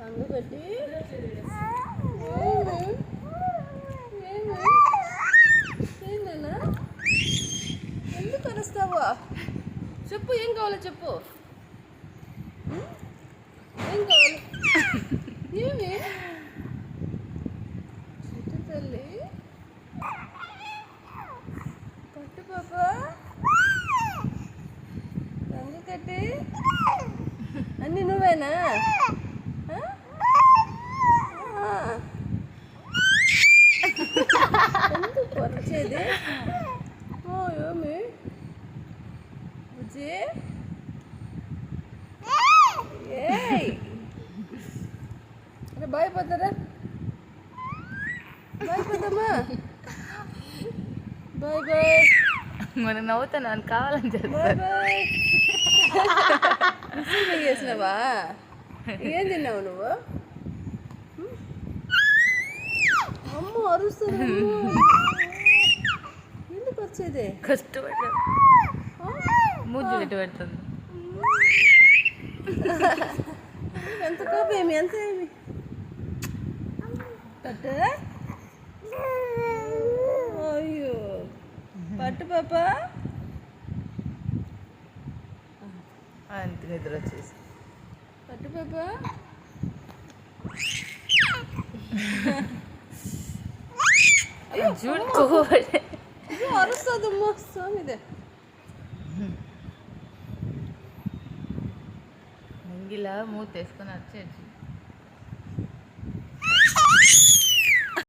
కంగు పెట్టి ఏందన్నా ఎందుకు అరుస్తావా? చెప్పు, ఏం కావాలో చెప్పు. ఏం కావాలి? ఏమి చిట్టు తల్లి పట్టు పాప కంగు కట్టి అన్నీ నువ్వేనా? ఎందుకు పరిచేది? ఏమి బుజ్జి? అరే భయపడతారా? భయపడమ్మా. Bye bye. మనం నవ్వుతాను అని కావాలని బాయ్ చెప్తారు. బాయ్. విసిల్ చేసినావా? ఏం తిన్నావు నువ్వు? అమ్మ అరుస్తుంది. ఎందుకు వచ్చేది? కష్టపడ్డా ముద్దు పెట్టి పెడుతుంది. ఎంత కోపం, ఏమి ఎంత ఏమి పట్టు. అయ్యో పట్టు పాప. అంత నిద్ర వచ్చేసి పట్టు పాప. చూడుకోవాలి. అరుస్తుందమ్మా స్వామిదే. ముంగిలా మూత వేసుకొని వచ్చేసి